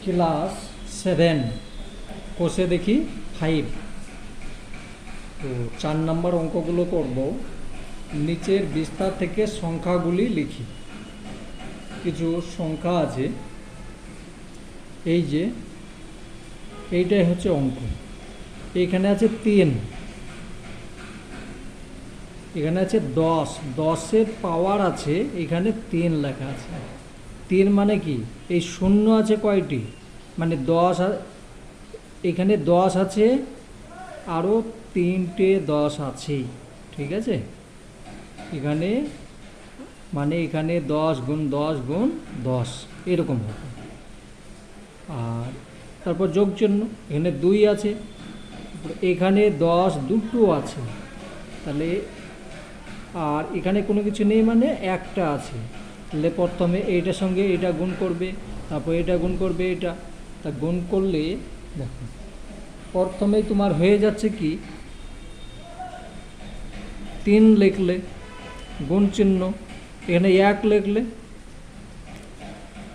Class 7 কোষে দেখি 5। তো 4 নম্বর অঙ্কগুলো করব। নিচের বিস্তার থেকে সংখ্যাগুলি লিখি। কিছু সংখ্যা আছে, এই যে এইটাই হচ্ছে অঙ্ক। এখানে আছে 3, এখানে আছে 10, 10-এর পাওয়ার আছে, এখানে 3 লেখা আছে। 3 মানে কি? এই শূন্য আছে কয়টি, মানে 10, এখানে 10 আছে, আরও 3টে 10 আছেই, ঠিক আছে। এখানে মানে এখানে 10 গুণ 10 গুণ 10 এরকম হবে। আর তারপর যোগ চিহ্ন, এখানে 2 আছে, এখানে 10 দুটো আছে, তাহলে আর এখানে কোনো কিছু নেই, মানে একটা আছে। তাহলে প্রথমে এইটার সঙ্গে এটা গুণ করবে, তারপর এটা গুণ করবে, এটা তা গুণ করলে দেখো প্রথমেই তোমার হয়ে যাচ্ছে কি 3 লিখলে গুণ চিহ্ন, এখানে 1 লিখলে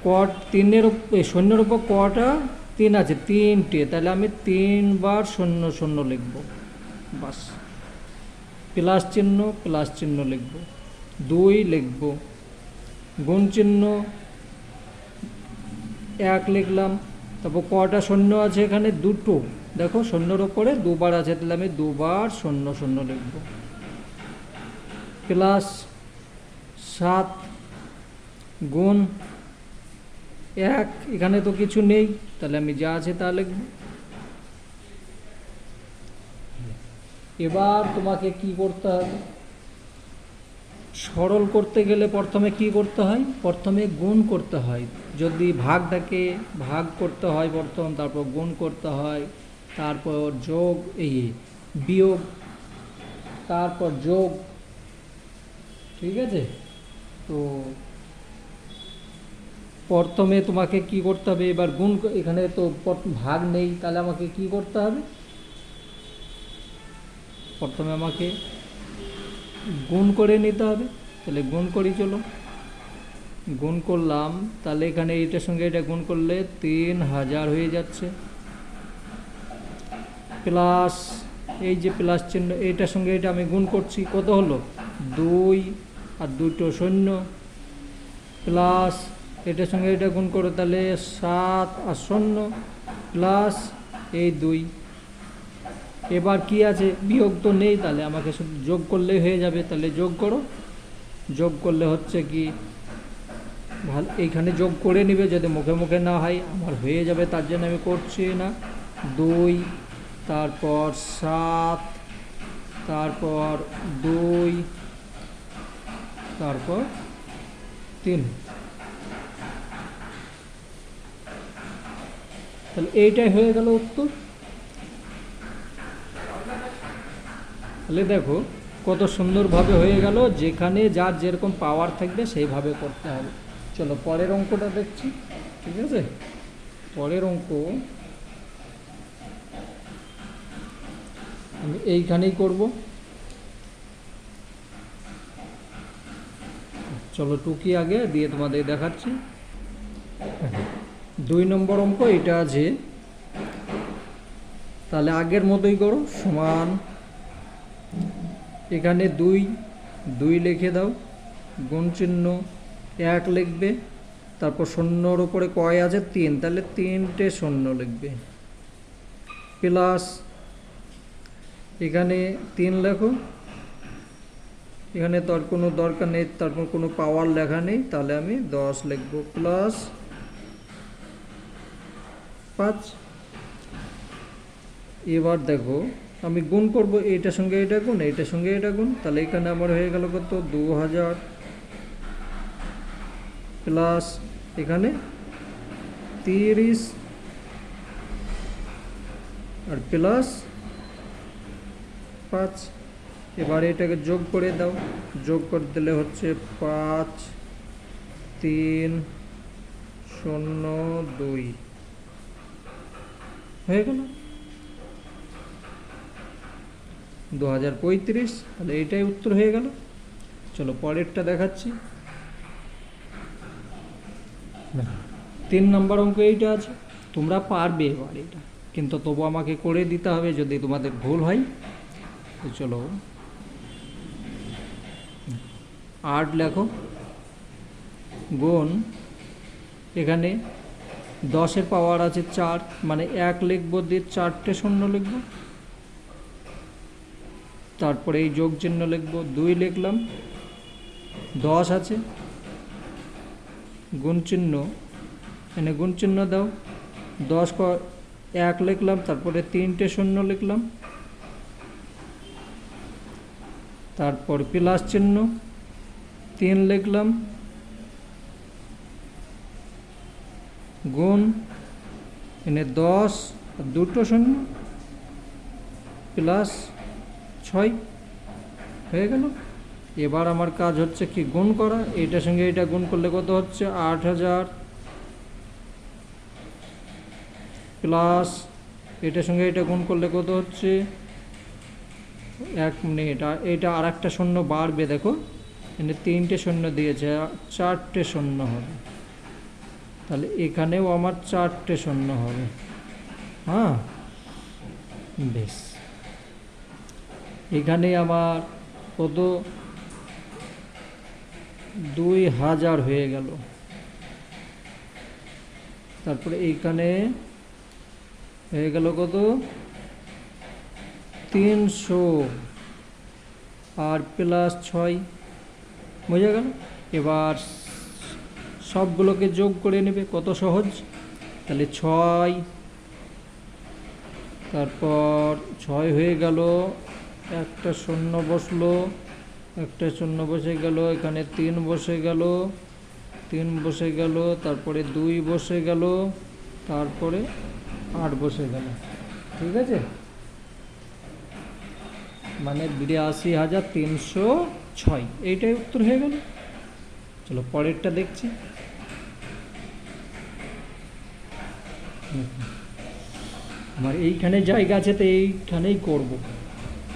কট 3-এর শূন্যের উপর কটা 3 আছে, 3টে, তাহলে আমি 3 বার 0 0 লিখব, বাস। প্লাস চিহ্ন লিখব, 2 লিখব, গুণ চিহ্ন 1 লিখলাম, তারপর কটা শূন্য আছে এখানে দুটো, দেখো শূন্যর ওপরে দুবার আছে, তাহলে আমি 2 বার 0 0 লিখব। প্লাস 7 গুণ 1, এখানে তো কিছু নেই, তাহলে আমি যা আছে তা লিখব। এবার তোমাকে কি করতে হবে, সরল করতে গেলে প্রথমে কি করতে হয়, প্রথমে গুণ করতে হয়। যদি ভাগটাকে ভাগ করতে হয় প্রথম, তারপর গুণ করতে হয়, তারপর যোগ, এই বিয়োগ, তারপর যোগ, ঠিক আছে। তো প্রথমে তোমাকে কি করতে হবে, এবার গুণ, এখানে তো ভাগ নেই, তাহলে আমাকে কি করতে হবে, প্রথমে আমাকে গুণ করে নিতে হবে। তাহলে গুণ করি, চলো গুণ করলাম, তাহলে এখানে এইটার সঙ্গে এটা গুণ করলে 3000 হয়ে যাচ্ছে। প্লাস এই যে প্লাস চিহ্ন, এইটার সঙ্গে এটা আমি গুণ করছি, কত হলো 2 আর 2টো 0, প্লাস এটার সঙ্গে এটা গুণ করো, তাহলে 7 আর 0, প্লাস এই 2। এবার কি আছে, বিয়োগ তো নেই, তাহলে আমাকে শুধু যোগ করলেই হয়ে যাবে, তাহলে যোগ করো। যোগ করলে হচ্ছে কি ভালো, এইখানে যোগ করে নিবে, যদি মুখে মুখে না হয়, আমার হয়ে যাবে, তার জন্য আমি করছি না। 2, তারপর 7, তারপর 2, তারপর 3। তাহলে এইটাই হয়ে গেল উত্তর। তাহলে দেখো কত সুন্দরভাবে হয়ে গেল, যেখানে যার যেরকম পাওয়ার থাকবে সেইভাবে করতে হবে। চলো পরের অঙ্কটা দেখছি, ঠিক আছে। পরের অঙ্ক আমি এইখানেই করব। চলো টুকি আগে দিয়ে তোমাদের দেখাচ্ছি। 2 নম্বর অঙ্ক এটা আছে, তাহলে আগের মতোই করো, সমান, এখানে 2 লিখে দাও, গুণ চিহ্ন 1 লিখবে, তারপর শূন্যর উপরে কয় আছে 3, তাহলে 3টে 0 লিখবে, প্লাস এখানে 3 লেখো, এখানে তো আর কোনো দরকার নেই, তারপর কোনো পাওয়ার লেখা নেই, তাহলে আমি 10 লিখব, প্লাস 5। এবার দেখো আমি গুণ করব, এইটার সঙ্গে এটা গুণ, এইটার সঙ্গে এটা গুণ, তাহলে এখানে আমার হয়ে গেল কত 2000, প্লাস এখানে 30 আর প্লাস 5। এবার এটাকে যোগ করে দাও, যোগ করে দিলে হচ্ছে 5 3 0 2 হয়ে গেল 2035। তাহলে এইটাই উত্তর হয়ে গেল। চলো পরেরটা দেখাচ্ছি। 3 নম্বর অঙ্ক এইটা আছে, তোমরা পারবে এবার এটা, কিন্তু তবু আমাকে করে দিতে হবে যদি তোমাদের ভুল হয়। তো চলো 8 লেখো, গুণ এখানে 10-এর পাওয়ার আছে 4, মানে 1 লিখবো দিয়ে 4টে শূন্য লিখবো, তারপরে এই যোগ চিহ্ন লিখবো, 2 লিখলাম, 10 আছে, গুণ চিহ্ন, এখানে গুণ চিহ্ন দাও, 10 1 লিখলাম, তারপরে 3টে শূন্য লিখলাম, তারপর প্লাস চিহ্ন 3 লিখলাম, গুণ এখানে 10 আর 2টো শূন্য প্লাস 6 হয়ে গেল। এবার আমার কাজ হচ্ছে কি গুণ করা, এইটার সঙ্গে এটা গুণ করলে কত হচ্ছে 8000, প্লাস এটার সঙ্গে এটা গুণ করলে কত হচ্ছে 1 মিনিট, আর এটা আর একটা শূন্য বাড়বে, দেখো এখানে 3টে শূন্য দিয়েছে, 4টে শূন্য হবে, তাহলে এখানেও আমার 4টে শূন্য হবে। হ্যাঁ বেশ, এখানে আমার কত 2000 হয়ে গেল, তারপরে এইখানে হয়ে গেল কত 300 আর প্লাস 6, বোঝা গেল। এবার সবগুলোকে যোগ করে নেবে, কত সহজ, তাহলে 6, তারপর 6 হয়ে গেল, একটা শূন্য বসলো, একটা শূন্য বসে গেল, এখানে 3 বসে গেল, 3 বসে গেল, তারপরে 2 বসে গেল, তারপরে 8 বসে গেল, ঠিক আছে, মানে 82,306, এইটাই উত্তর হয়ে গেল। চলো পরেরটা দেখছি। আমার এইখানে জায়গা আছে তো এইখানেই করব,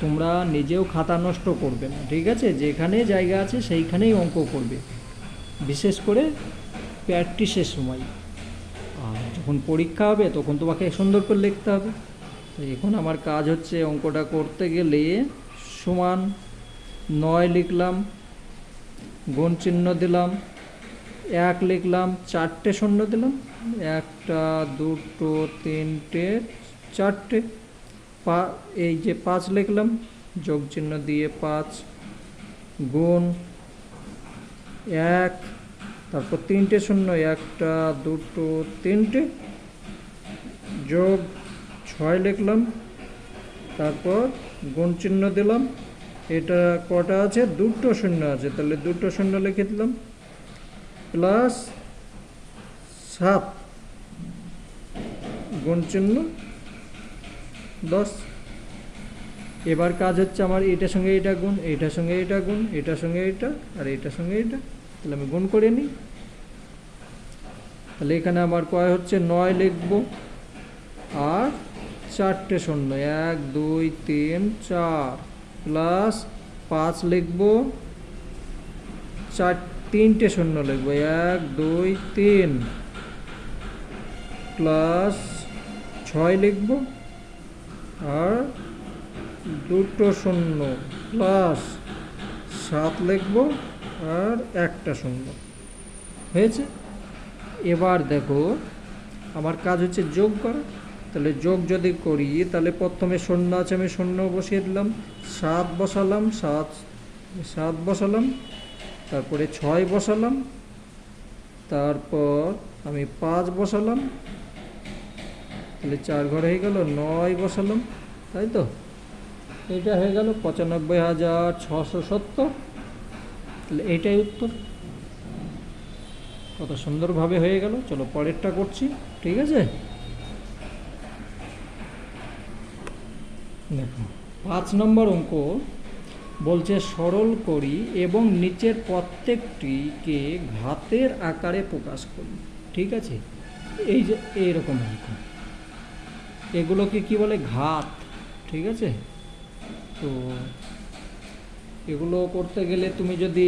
তোমরা নিজেও খাতা নষ্ট করবে না, ঠিক আছে, যেখানে জায়গা আছে সেইখানেই অঙ্ক করবে, বিশেষ করে প্র্যাকটিসের সময়। আর যখন পরীক্ষা হবে তখন তোমাকে সুন্দর করে লিখতে হবে। এখন আমার কাজ হচ্ছে অঙ্কটা করতে গেলে সমান 9 লিখলাম, গুণ চিহ্ন দিলাম, 1 লিখলাম, 4টে শূন্য দিলাম, 1টা 2টো 3টে 4টে, এই যে 5 লিখলাম, যোগ চিহ্ন দিয়ে 5, গুণ 1, তারপর 3টে শূন্য, 1টা 2টো 3টে, যোগ 6 লিখলাম, তারপর গুণ চিহ্ন দিলাম, এটা কটা আছে 2টো শূন্য আছে, তাহলে 2টো শূন্য লিখে দিলাম, প্লাস 7, গুণ চিহ্ন 10। এবার কাজ হচ্ছে আমার এটার সঙ্গে এটা গুণ, এটার সঙ্গে এটা গুণ, এটার সঙ্গে এটা, আর এটার সঙ্গে এটা, তাহলে আমি গুণ করে নিই। তাহলে এখানে আমার কয় হচ্ছে 9 লিখব, আর 4টে শূন্য, 1 2 3 4, প্লাস 5 লিখব, 3টে শূন্য লিখব, 1 2 3, প্লাস 6 লিখব, আর 2টো শূন্য, প্লাস 7 লিখব, আর একটা শূন্য, হয়েছে। এবার দেখো আমার কাজ হচ্ছে যোগ করা, তাহলে যোগ যদি করি তাহলে প্রথমে শূন্য আছে, আমি শূন্য বসিয়ে দিলাম, 7 বসালাম, 7 বসালাম, তারপরে 6 বসালাম, তারপর আমি 5 বসালাম, তাহলে 4 ঘরে হয়ে গেল, 9 বসালাম, তাই তো, এটা হয়ে গেল 95,670, তাহলে এইটাই উত্তর। কত সুন্দরভাবে হয়ে গেল। চলো পরেরটা করছি, ঠিক আছে। দেখো 5 নম্বর অঙ্ক বলছে সরল করি এবং নিচের প্রত্যেকটিকে ঘাতের আকারে প্রকাশ করি, ঠিক আছে। এই যে এইরকম অঙ্ক, এগুলোকে কি বলে ঘাত, ঠিক আছে। তো এগুলো করতে গেলে তুমি যদি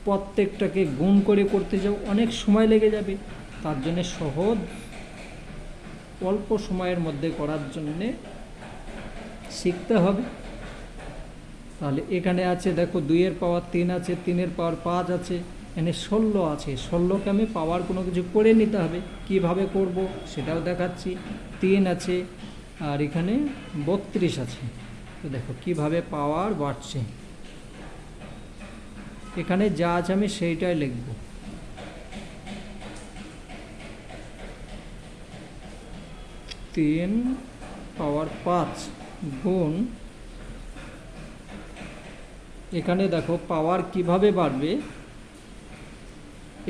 প্রত্যেকটাকে গুণ করে করতে যাও অনেক সময় লেগে যাবে, তার জন্য সহজ অল্প সময়ের মধ্যে করার জন্যে শিখতে হবে। তাহলে এখানে আছে দেখো 2-এর পাওয়ার 3 আছে, 3-এর পাওয়ার 5 আছে, এখানে 16 আছে। 16কে আমি পাওয়ার কোনো কিছু করে নিতে হবে, কিভাবে করব সেটাও দেখাচ্ছি। 3 আছে আর এখানে 32 আছে। তো দেখো কিভাবে পাওয়ার বাড়ছে। এখানে যা আছে আমি সেইটাই লিখব। 3 পাওয়ার 5 গুণ, এখানে দেখো পাওয়ার কিভাবে বাড়বে।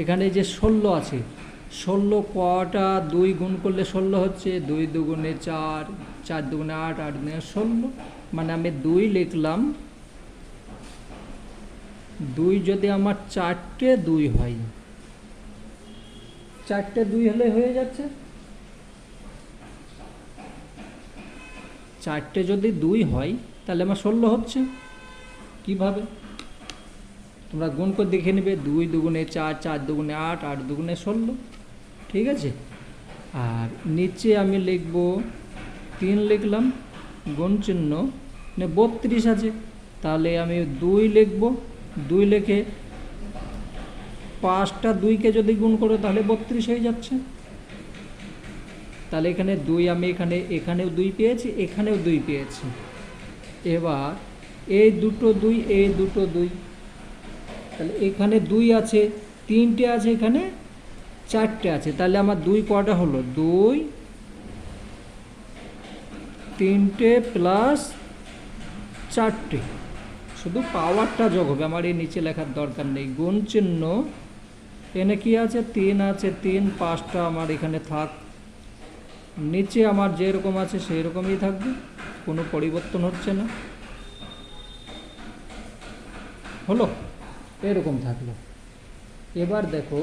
এখানে যে 16 আছে, 16 কটা 2 গুণ করলে 16 হচ্ছে, 2 দুগুণে 4, 4 দুগুণে 8, 8 দুগুণে 16, মানে আমি 2 লিখলাম। 2 যদি আমার 4টে 2 হয়, 4টে 2 হলে হয়ে যাচ্ছে। 4টে যদি 2 হয় তাহলে আমার 16 হচ্ছে। কিভাবে তোমরা গুণ করে দেখে নেবে। 2 দুগুণে 4, 4 দুগুণে 8, 8 দুগুণে 16, ঠিক আছে। আর নিচে আমি লিখব 3 লিখলাম, গুণ চিহ্ন, 32 আছে, তাহলে আমি 2 লিখব। 2 লিখে 5টা 2কে যদি গুণ করো তাহলে 32 হয়ে যাচ্ছে। তাহলে এখানে 2 আমি এখানেও 2 পেয়েছি, এখানেও 2 পেয়েছি। এবার এই দুটো 2, এই দুটো 2, তাহলে এখানে 2 আছে, 3টে আছে, এখানে 4টে আছে। তাহলে আমার 2 কটা হলো, 2, 3টে প্লাস 4টে, শুধু পাওয়ারটা যোগ হবে, আমার এই নিচে লেখার দরকার নেই। গুণ চিহ্ন, এখানে কি আছে, 3 আছে, 3, 5টা আমার এখানে থাক, নিচে আমার যেরকম আছে সেই রকমই থাকবে, কোনো পরিবর্তন হচ্ছে না। হলো, এরকম থাকলো। এবার দেখো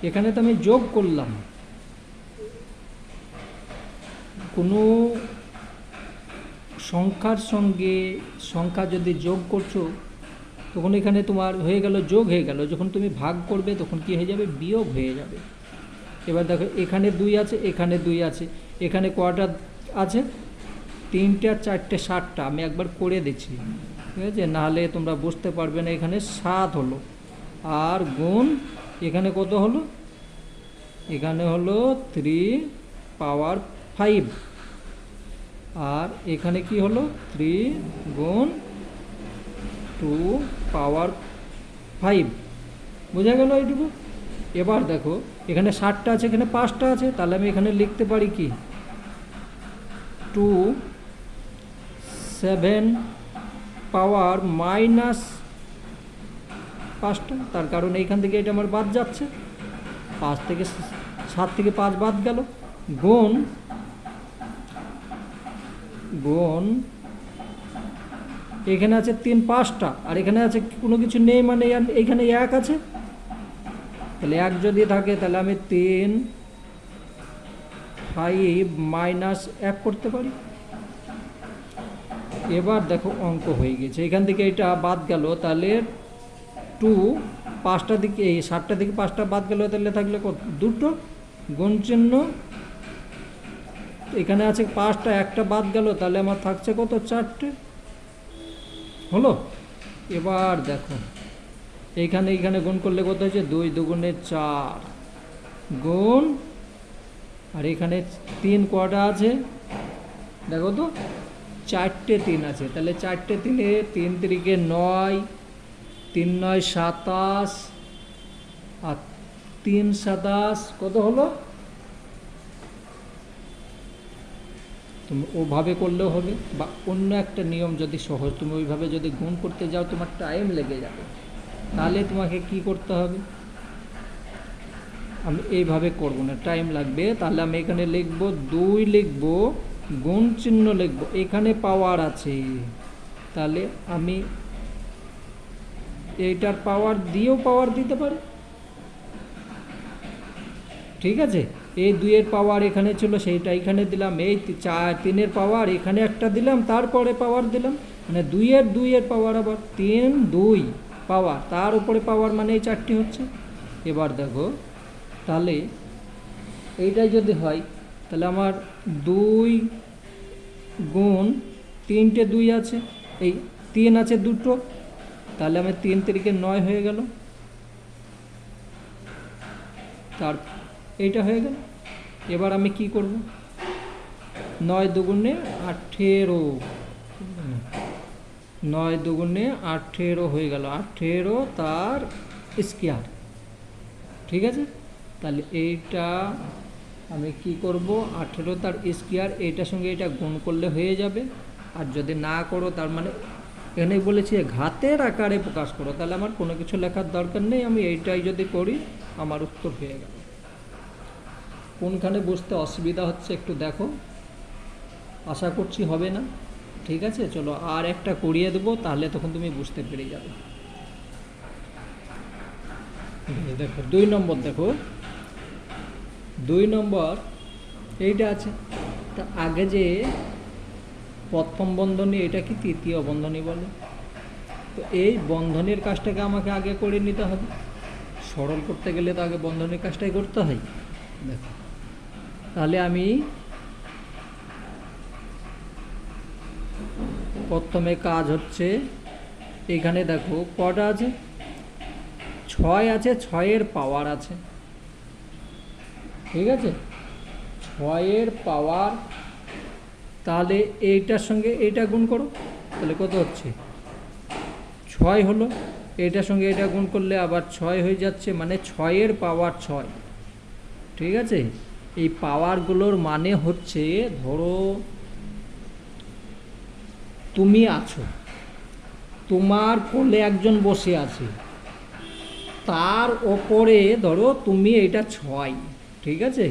এখানে তো আমি যোগ করলাম, কোনো সংখ্যার সঙ্গে সংখ্যা যদি যোগ করছো তখন এখানে তোমার হয়ে গেল, যোগ হয়ে গেল। যখন তুমি ভাগ করবে তখন কি হয়ে যাবে, বিয়োগ হয়ে যাবে। এবার দেখো এখানে 2 আছে, এখানে 2 আছে, এখানে কটা আছে, 3টে আর 4টে 7টা। আমি একবার করে দিচ্ছি, ঠিক আছে, নাহলে তোমরা বুঝতে পারবে না। এখানে 7 হলো, আর গুণ এখানে কত হলো, এখানে হলো 3 পাওয়ার 5, আর এখানে কি হলো 3 গুণ 2 পাওয়ার 5। বোঝা গেল এইটুকু। এবার দেখো এখানে 7টা আছে, এখানে 5টা আছে, তাহলে আমি এখানে লিখতে পারি কি, 2 7 পাওয়ার মাইনাস 5টা। তার কারণ এইখান থেকে এটা আমার বাদ যাচ্ছে, 7 থেকে 5 বাদ গেল। গুণ গুণ এখানে আছে 3 5টা, আর এখানে আছে কোনো কিছু নেই, মানে এইখানে 1 আছে, তাহলে 1 যদি থাকে তাহলে আমি 3 5 মাইনাস 1 করতে পারি। এবার দেখো অঙ্ক হয়ে গেছে, এখান থেকে এটা বাদ গেল, তাহলে 2 5টা দিকে, এই 7টা দিকে 5টা বাদ গেল, তাহলে থাকলে কত, 2টো। গুণ চিহ্ন, এখানে আছে 5টা, একটা বাদ গেল, তাহলে আমার থাকছে কত, 4টে। হলো। এবার দেখো এইখানে গুণ করলে কত হয়েছে, 2 দুগুণে 4 গুণ, আর এখানে 3 কটা আছে দেখো তো, 4টে 3 আছে, তাহলে 4টে 3-এ 3 3-কে 9, 3 9 27, আর 3 27 কত হলো। তুমি ওভাবে করলেও হবে, বা অন্য একটা নিয়ম যদি সহজ, তুমি ওইভাবে যদি গুণ করতে যাও তোমার টাইম লেগে যাবে, তাহলে তোমাকে কি করতে হবে, আমি এইভাবে করব না, টাইম লাগবে। তাহলে আমি এখানে লিখব 2 লিখব, গুণ চিহ্ন লিখব, এখানে পাওয়ার আছে, তাহলে আমি এইটার পাওয়ার দিয়েও পাওয়ার দিতে পারি, ঠিক আছে। এই 2-এর পাওয়ার এখানে ছিল, সেইটা এখানে দিলাম। এই 3-এর পাওয়ার এখানে একটা দিলাম, তারপরে পাওয়ার দিলাম, মানে 2-এর পাওয়ার আবার 3 2 পাওয়ার, তার উপরে পাওয়ার, মানে এই 4টি হচ্ছে। এবার দেখো তাহলে এইটাই যদি হয় তাহলে আমার 2 গুণ 3টে 2 আছে, এই 3 আছে দুটো, তাহলে আমি 3 3 9 হয়ে গেল, তার এইটা হয়ে গেল। এবার আমি কি করব, 9 দুগুণে 18, 9 দুগুণে 18 হয়ে গেল, 18 তার স্কয়ার। ঠিক আছে, তাহলে এইটা আমি কি করব, 18 তার স্কয়ার, এইটার সঙ্গে এটা গুণ করলে হয়ে যাবে। আর যদি না করো তার মানে এখানে বলেছি ঘাতের আকারে প্রকাশ করো, তাহলে আমার কোনো কিছু লেখার দরকার নেই, আমি এইটাই যদি করি আমার উত্তর হয়ে গেল। কোনখানে বুঝতে অসুবিধা হচ্ছে একটু দেখো, আশা করছি হবে না। ঠিক আছে, চলো আর একটা করিয়ে দেবো, তাহলে তখন তুমি বুঝতে পেরে যাবে। দেখো 2 নম্বর, দেখো 2 নম্বর এইটা আছে, তা আগে যে প্রথম বন্ধনী, এটা কি তৃতীয় বন্ধনী বলে, তো এই বন্ধনীর কাজটাকে আমাকে আগে করে নিতে হবে। সরল করতে গেলে তো আগে বন্ধনীর কাজটাই করতে হয়। দেখো তাহলে আমি প্রথমে কাজ হচ্ছে, এখানে দেখো কটা আছে, 6 আছে, 6-এর পাওয়ার আছে। ঠিক আছে, 6-এর পাওয়ার, তাহলে এইটার সঙ্গে এইটা গুণ করো, তাহলে কত হচ্ছে 6 হলো, এইটার সঙ্গে এটা গুণ করলে আবার 6 হয়ে যাচ্ছে, মানে 6-এর পাওয়ার 6। ঠিক আছে, এই পাওয়ারগুলোর মানে হচ্ছে, ধরো তুমি আছো, তোমার কোলে একজন বসে আছে, তার ওপরে ধরো তুমি এটা 6, ঠিক আছে,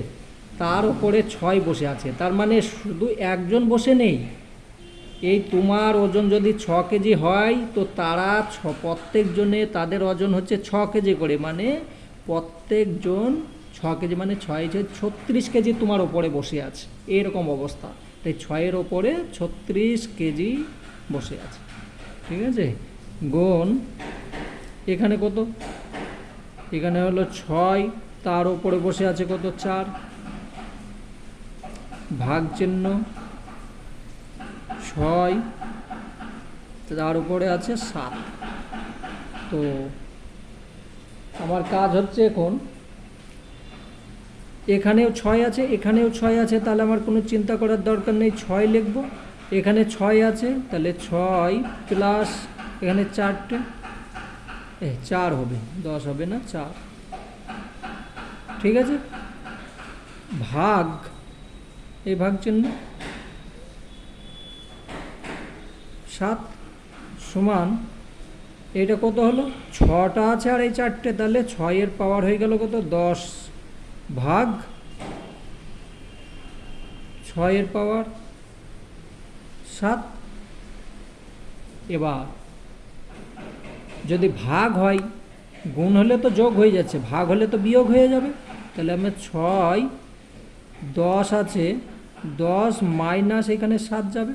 তার ওপরে 6 বসে আছে, তার মানে শুধু একজন বসে নেই। এই তোমার ওজন যদি 6 কেজি হয়, তো তারা প্রত্যেকজনে তাদের ওজন হচ্ছে 6 কেজি করে, মানে প্রত্যেকজন 6 কেজি, মানে 6 36 কেজি তোমার ওপরে বসে আছে, এরকম অবস্থা। তাই 6-এর ওপরে 36 কেজি বসে আছে। ঠিক আছে, গুণ এখানে কত, এখানে হলো 6, তার ওপরে বসে আছে কত 4, ভাগ চিহ্ন 6, তার উপরে আছে 7। তো আমার কাজ হচ্ছে এখন, এখানেও 6 আছে, এখানেও 6 আছে, তাহলে আমার কোনো চিন্তা করার দরকার নেই, 6 লিখব। এখানে 6 আছে, তাহলে 6 প্লাস এখানে 4টে, 4 হবে, 10 হবে না, 4। ঠিক আছে, ভাগ, এই ভাগ চিহ্ন 7 সমান, এটা কত হলো, 6টা আছে আর এই 4টে, তাহলে 6-এর পাওয়ার হয়ে গেল কত, 10 ভাগ 6-এর পাওয়ার 7। এবার যদি ভাগ হয়, গুণ হলে তো যোগ হয়ে যাচ্ছে, ভাগ হলে তো বিয়োগ হয়ে যাবে, তাহলে আমার 6 10 আছে, 10 মাইনাস এখানে 7 যাবে,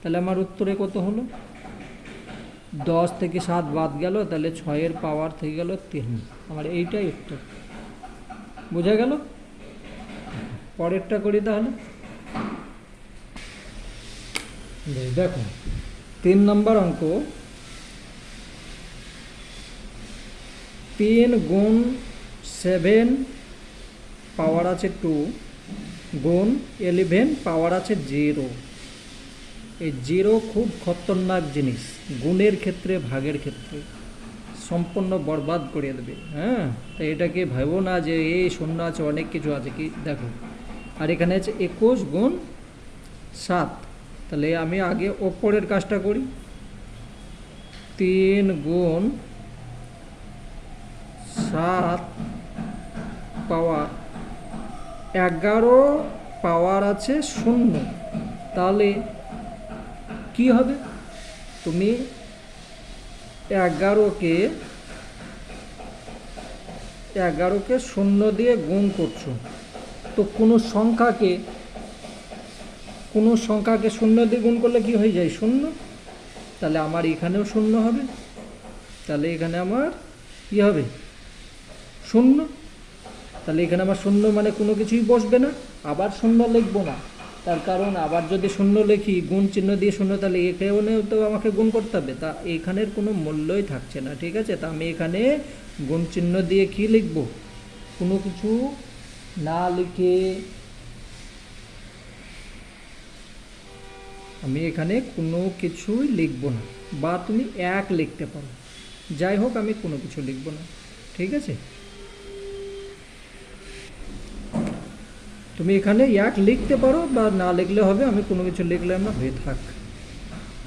তাহলে আমার উত্তরে কত হলো, 10 থেকে 7 বাদ গেল, তাহলে 6-এর পাওয়ার থেকে গেল 3। আমার এইটাই উত্তর, বোঝা গেল। পরেরটা করি তাহলে, দেখো 3 নম্বর অঙ্ক, 3 গুণ 7 পাওয়ার আছে 2 গুণ 11 পাওয়ার আছে 0। এই 0 খুব খতরনাক জিনিস, গুণের ক্ষেত্রে, ভাগের ক্ষেত্রে সম্পূর্ণ বরবাদ করে দেবে। হ্যাঁ, তো এটাকে ভাবো না যে এই শূন্য আছে, অনেক কিছু আছে, কি দেখো, আর এখানে আছে 21 গুণ 7, তাহলে আমি আগে ওপরের কাজটা করি, 3 গুণ 7 পাওয়ার 11 পাওয়ার আছে 0, তাহলে কি হবে, তুমি 11কে 0 দিয়ে গুণ করছো, তো কোনো সংখ্যাকে 0 দিয়ে গুণ করলে কি হয়ে যায়, 0, তাহলে আমার এখানেও 0 হবে, তাহলে এখানে আমার কি হবে, 0। তাহলে এখানে আমার শূন্য মানে কোনো কিছুই বসবে না, আবার শূন্য লিখবো না। তার কারণ আবার যদি শূন্য লিখি গুণ চিহ্ন দিয়ে শূন্য, তাহলে এখানেও তো আমাকে গুণ করতে হবে, তা এখানের কোনো মূল্যই থাকছে না। ঠিক আছে, তা আমি এখানে গুণ চিহ্ন দিয়ে কি লিখব, কোনো কিছু না লিখে আমি এখানে কোনো কিছুই লিখব না, বা তুমি 1 লিখতে পারো, যাই হোক আমি কোনো কিছু লিখব না। ঠিক আছে, তুমি এখানে 1 লিখতে পারো বা না লিখলে হবে, আমি কোনো কিছু লিখলে আমরা হয়ে থাক।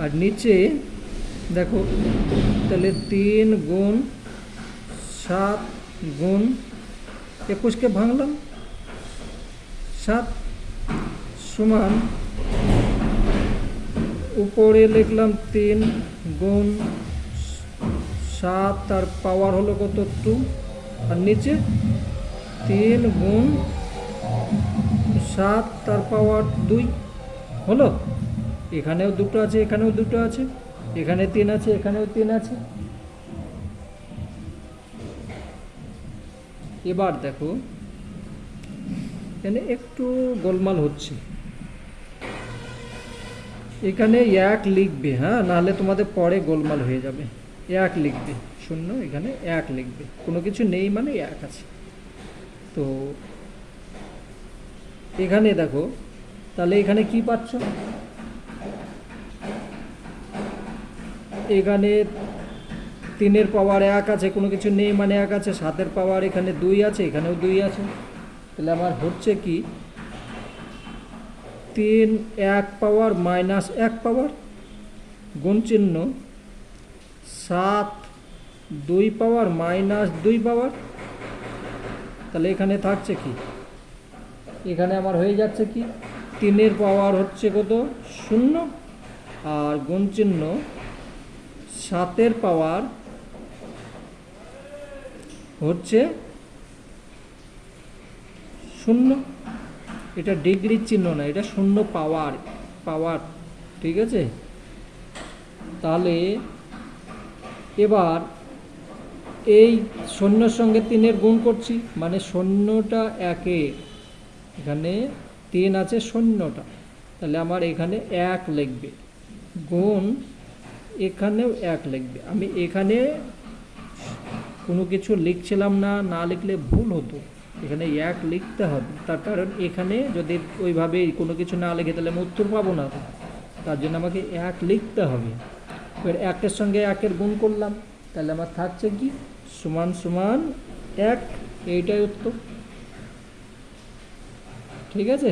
আর নিচে দেখো, তাহলে 3 গুণ 7 গুণ 21কে ভাঙলাম 7 সমান, উপরে লিখলাম 3 গুণ 7, তার পাওয়ার হলো কত 2, আর নিচে 3 গুণ 7 তার পাওয়ার 2 হলো। এখানেও দুটো আছে, এখানেও দুটো আছে, এখানে 3 আছে, এখানেও 3 আছে। এবার দেখো এখানে একটু গোলমাল হচ্ছে, এখানে 1 লিখবে, হ্যাঁ, নাহলে তোমাদের পরে গোলমাল হয়ে যাবে। 1 লিখবে, শূন্য এখানে 1 লিখবে, কোনো কিছু নেই মানে 1 আছে। তো এখানে দেখো, তাহলে এখানে কি পাচ্ছ, এখানে 3-এর পাওয়ার 1 আছে, কোনো কিছু নেই মানে 1 আছে, 7-এর পাওয়ার এখানে 2 আছে, এখানেও 2 আছে। তাহলে আমার হচ্ছে কি 3 1 পাওয়ার মাইনাস 1 পাওয়ার গুণ চিহ্ন 7 2 পাওয়ার মাইনাস 2 পাওয়ার। তাহলে এখানে থাকছে কি, এখানে আমার হয়ে যাচ্ছে কি 3-এর পাওয়ার হচ্ছে কত 0, আর গুণ চিহ্ন 7-এর পাওয়ার হচ্ছে 0। এটা ডিগ্রির চিহ্ন না, এটা 0 পাওয়ার পাওয়ার। ঠিক আছে, তাহলে এবার এই 0-এর সঙ্গে 3-এর গুণ করছি, মানে 0টা 1-এ, এখানে 3 আছে 0টা, তাহলে আমার এখানে 1 লিখবে, গুণ এখানেও 1 লিখবে। আমি এখানে কোনো কিছু লিখছিলাম না, না লিখলে ভুল হতো, এখানে 1 লিখতে হবে, তার কারণ এখানে যদি ওইভাবে কোনো কিছু না লিখে তাহলে আমি উত্তর পাবো না, তার জন্য আমাকে 1 লিখতে হবে। এবার 1-এর সঙ্গে 1-এর গুণ করলাম, তাহলে আমার থাকছে কি সমান সমান 1, এইটাই উত্তর। ঠিক আছে,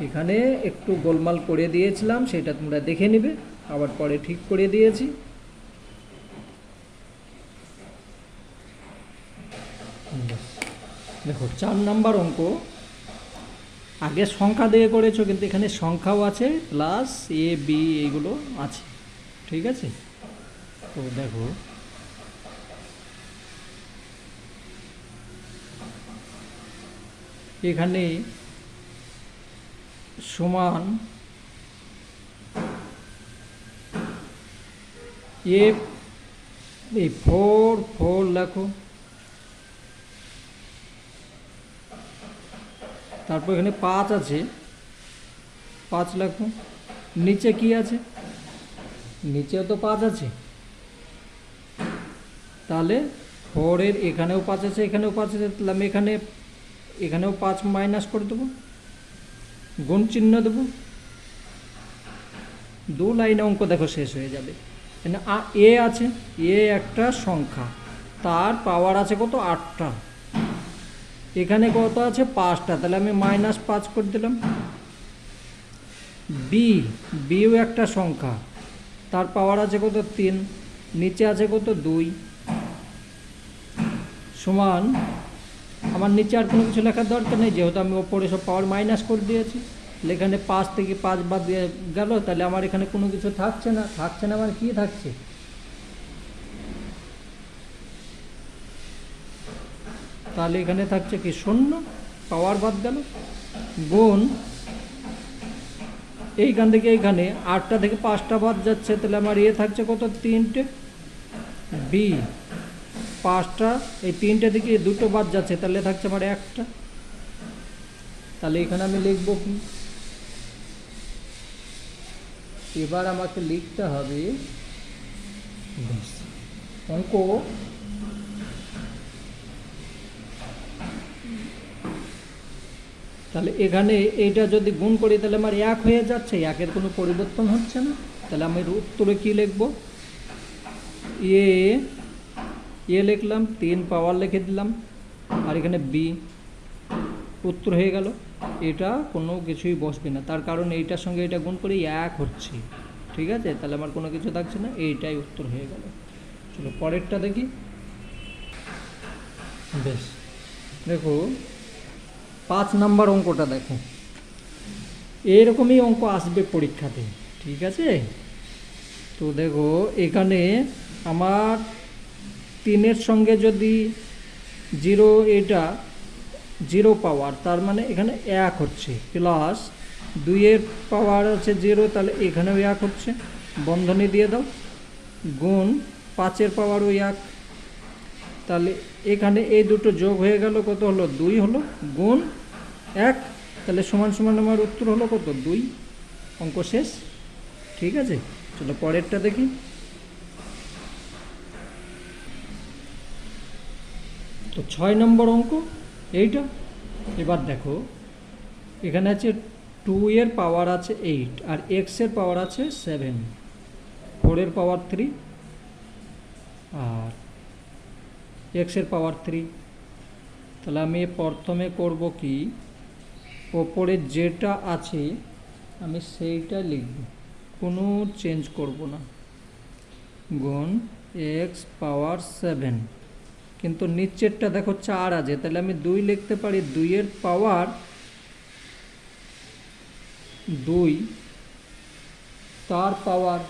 এখানে একটু গোলমাল করে দিয়েছিলাম, সেটা তোমরা দেখে নেবে, আবার পরে ঠিক করে দিয়েছি। দেখো 4 নাম্বার অঙ্ক, আগে সংখ্যা দিয়ে করেছো, কিন্তু এখানে সংখ্যাও আছে প্লাস এ বি এইগুলো আছে। ঠিক আছে, তো দেখো এখানে সমান এ 4 লেখো, তারপর এখানে 5 আছে, 5 লেখো, নিচে কি আছে, নিচেও তো 5 আছে, তাহলে 4-এর এখানেও 5 আছে, এখানেও 5 আছে, তাহলে আমি এখানেও 5 মাইনাস করে দেবো, গুণ চিহ্ন দেবো, 2 লাইনে অঙ্ক দেখো শেষ হয়ে যাবে। এ আছে, এ একটা সংখ্যা, তার পাওয়ার আছে কত 8টা, এখানে কত আছে 5টা, তাহলে আমি -5 করে দিলাম। বিও একটা সংখ্যা, তার পাওয়ার আছে কত 3, নিচে আছে কত 2, সমান, আমার নিচে আর কোনো কিছু লেখার দরকার নেই, যেহেতু আমি ওপরে সব পাওয়ার মাইনাস করে দিয়েছি। এখানে 5 থেকে 5 বাদ দিয়ে গেল, তাহলে আমার এখানে কোনো কিছু থাকছে না, আমার কি থাকছে, তাহলে এখানে থাকছে কি 0, পাওয়ার বাদ গেল, গুণ এইখান থেকে এইখানে 8টা থেকে 5টা বাদ যাচ্ছে, তাহলে আমার থাকছে কত 3টে, বি 5টা, এই 3টে থেকে 2টো বাদ যাচ্ছে, তাহলে থাকছে আমার 1টা। তাহলে এখানে আমি লিখব কি, এবার আমাকে লিখতে হবে অঙ্ক তাহলে এখানে এইটা যদি গুণ করি তাহলে আমার 1 হয়ে যাচ্ছে, 1-এর কোনো পরিবর্তন হচ্ছে না। তাহলে আমি উত্তরে কি লিখব, এ লিখলাম, 3 পাওয়ার লিখে দিলাম, আর এখানে বি, উত্তর হয়ে গেল। এটা কোনো কিছুই বসবে না, তার কারণ এইটার সঙ্গে এটা গুণ করে 1 হচ্ছে, ঠিক আছে। তাহলে আমার কোনো কিছু থাকছে না, এইটাই উত্তর হয়ে গেল। চলো পরেরটা দেখি। বেশ, দেখো 5 নাম্বার অঙ্কটা দেখো, এরকমই অঙ্ক আসবে পরীক্ষাতে, ঠিক আছে। তো দেখো এখানে আমার 3-এর সঙ্গে যদি 0, এটা 0 পাওয়ার, তার মানে এখানে 1 হচ্ছে, প্লাস 2-এর পাওয়ার আছে 0, তাহলে এখানেও 1 হচ্ছে, বন্ধনী দিয়ে দাও, গুণ 5-এর পাওয়ারও 1, তাহলে এখানে এই দুটো যোগ হয়ে গেল, কত হলো, 2 হলো, গুণ 1, তাহলে সমান সমান আমার উত্তর হলো কত, 2। অঙ্ক শেষ, ঠিক আছে। চলো পরেরটা দেখি। তো 6 নম্বর অঙ্ক এইটা। এবার দেখো এখানে আছে 2-এর পাওয়ার আছে 8, আর x-এর পাওয়ার আছে 7, 4-এর পাওয়ার 3, আর x-এর পাওয়ার 3। তাহলে আমি প্রথমে করব কি, ওপরে যেটা আছে আমি সেইটা লিখব, কোনো চেঞ্জ করব না, গুণ x পাওয়ার 7, কিন্তু নিচেরটা দেখো 4 আছে, তাহলে আমি 2 লিখতে পারি, 2-এর পাওয়ার 2, তার পাওয়ার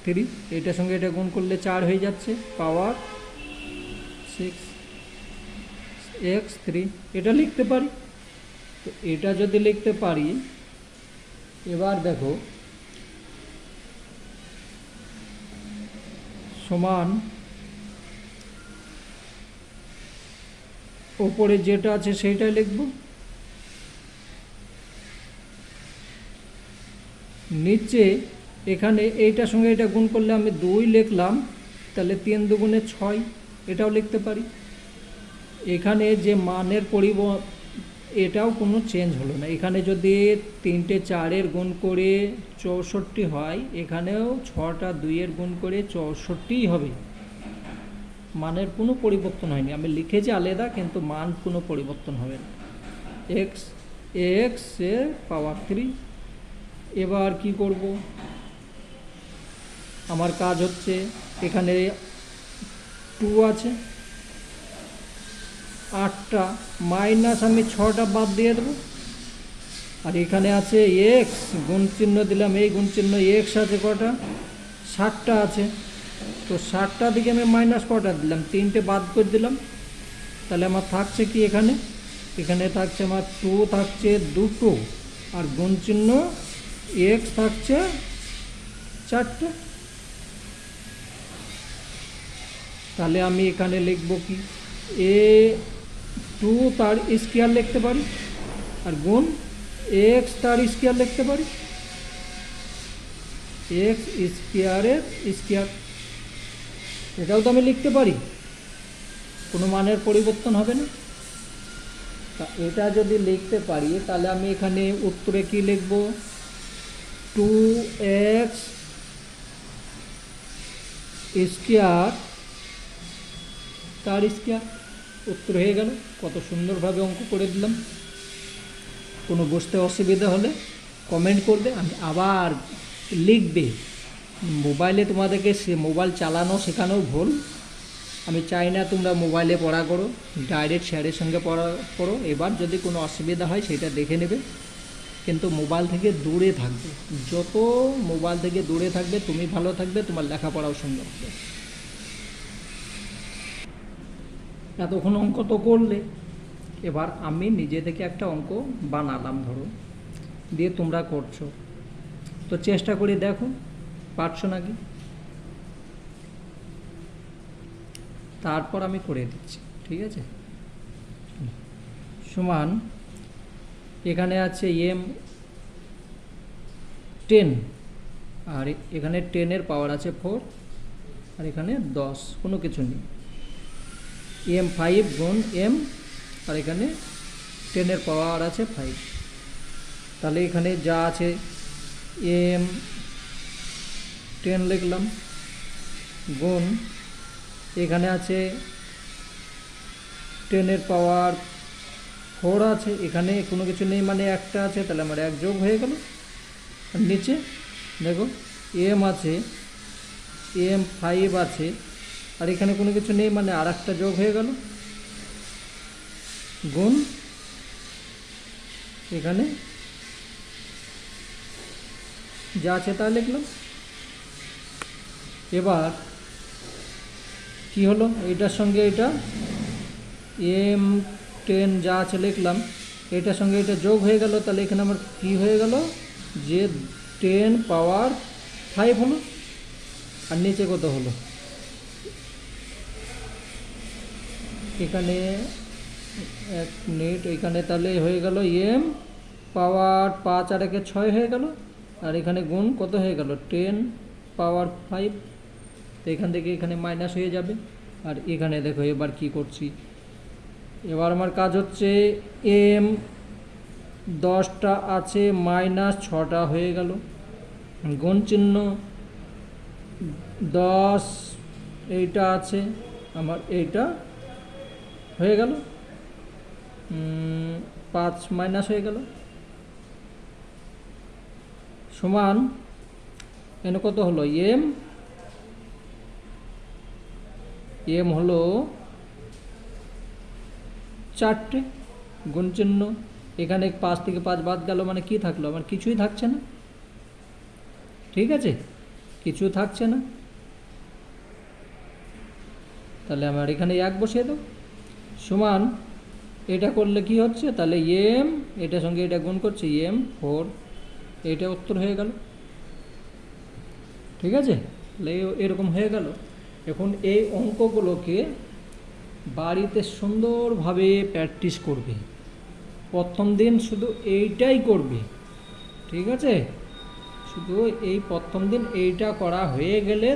3, এটার সঙ্গে এটা গুণ করলে 4 হয়ে যাচ্ছে, পাওয়ার 6x3, এটা লিখতে পারি। তো এটা যদি লিখতে পারি, এবার দেখো সমান ওপরে যেটা আছে সেইটাই লিখব, নিচে এখানে এইটার সঙ্গে এটা গুণ করলে আমি 2 লিখলাম, তাহলে 3 দুগুণে 6, এটাও লিখতে পারি। এখানে যে মানের এটাও কোনো চেঞ্জ হলো না, এখানে যদি 3টে 4-এর গুণ করে 64 হয়, এখানেও 6টা 2-এর গুণ করে 64ই হবে, মানের কোনো পরিবর্তন হয়নি। আমি লিখেছি আলাদা, কিন্তু মান কোনো পরিবর্তন হবে না, x-এর পাওয়ার 3। এবার কি করব, আমার কাজ হচ্ছে এখানে 2 আছে, 8টা মাইনাস আমি 6টা বাদ দিয়ে দেবো, আর এখানে আছে x, গুণ চিহ্ন দিলাম, এই গুণ চিহ্ন, x আছে কটা, 60টা আছে, তো 60টা দিকে আমি মাইনাস কটা দিলাম, 3টে বাদ করে দিলাম, তাহলে আমার থাকছে কি, এখানে থাকছে আমার 2 থাকছে 2টো, আর গুণ চিহ্ন x থাকছে 4টে। তাহলে আমি এখানে লিখব কি, a2 তার স্কোয়ার লিখতে পারি, আর গুণ x তার স্কোয়ার লিখতে পারি, x স্কোয়ারের স্কোয়ার, এটাও তো আমি লিখতে পারি, কোনো মানের পরিবর্তন হবে না। তা এটা যদি লিখতে পারি, তাহলে আমি এখানে উত্তরে কি লিখব, 2x স্কোয়ার তার স্কোয়ার, উত্তর হয়ে গেল। কত সুন্দরভাবে অঙ্ক করে দিলাম। কোনো বুঝতে অসুবিধা হলে কমেন্ট করবে, আমি আবার লিখবে। মোবাইলে তোমাদেরকে মোবাইল চালানো শেখানো ভুল, আমি চাই না তোমরা মোবাইলে পড়া করো, ডাইরেক্ট স্যারের সঙ্গে পড়ো। এবার যদি কোনো অসুবিধা হয় সেটা দেখে নেবে, কিন্তু মোবাইল থেকে দূরে থাকবে। যত মোবাইল থেকে দূরে থাকবে তুমি ভালো থাকবে, তোমার লেখাপড়াও সুন্দর হবে। এতক্ষণ অঙ্ক তো করলে, এবার আমি নিজে থেকে একটা অঙ্ক বানালাম, ধরো, দিয়ে তোমরা করছো, তো চেষ্টা করে দেখো পারছো নাকি। তারপর আমি করে দিচ্ছি, ঠিক আছে। সমান এখানে আছে m10, আর এখানে 10-এর পাওয়ার আছে 4, আর এখানে 10, কোনো কিছু নেই। m5 গুণ m, আর এখানে 10-এর পাওয়ার আছে 5। তাহলে এখানে যা আছে m10 লিখলাম, গুণ এখানে আছে 10-এর পাওয়ার 4 আছে, এখানে কোনো কিছু নেই মানে একটা আছে, তাহলে আমার 1 যোগ হয়ে গেল। আর নিচে দেখো m আছে, m5 আছে, আর এখানে কোনো কিছু নেই মানে আর একটা যোগ হয়ে গেল, গুণ এখানে যা আছে তা লিখলাম। এবার কি হলো, এটার সঙ্গে এটা m10 যা আছে লিখলাম, এটার সঙ্গে এটা যোগ হয়ে গেল, তাহলে এখানে আমার কি হয়ে গেল যে 10 পাওয়ার 5 হলো। আর নিচে কত হলো, এখানে 1 মিনিট, এখানে তাহলে হয়ে গেল m পাওয়ার 5 আর 1-এ 6 হয়ে গেল, আর এখানে গুণ কত হয়ে গেল 10 পাওয়ার 5। তো এখান থেকে এখানে মাইনাস হয়ে যাবে। আর এখানে দেখো এবার কি করছি, এবার আমার কাজ হচ্ছে m10টা আছে মাইনাস 6টা হয়ে গেল, গুণ চিহ্ন 10 এইটা আছে আমার, এইটা হয়ে গেল 5 মাইনাস হয়ে গেল, সমান এখানে কত হলো m হলো 4টে, গুণ চিহ্ন এখানে 5 থেকে 5 বাদ গেল মানে কি থাকলো, আমার কিছুই থাকছে না, ঠিক আছে, কিছু থাকছে না। তাহলে আমার এখানে 1 বসিয়ে দাও, সমান এটা করলে কি হচ্ছে, তাহলে m এটার সঙ্গে এটা গুণ করছে m4, এটা উত্তর হয়ে গেল, ঠিক আছে। তাহলে এরকম হয়ে গেল। এখন এই অঙ্কগুলোকে বাড়িতে সুন্দরভাবে প্র্যাকটিস করবে, প্রথম দিন শুধু এইটাই করবে, ঠিক আছে, শুধু এই প্রথম দিন এইটা করা হয়ে গেলে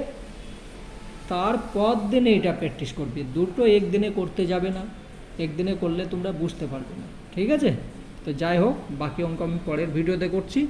তারপর দিন এইটা প্র্যাকটিস করবে, দুটো একদিনে করতে যাবে না, একদিনে করলে তোমরা বুঝতে পারবে না, ঠিক আছে। তো যাই হোক, বাকি অঙ্ক আমি পরের ভিডিওতে করছি।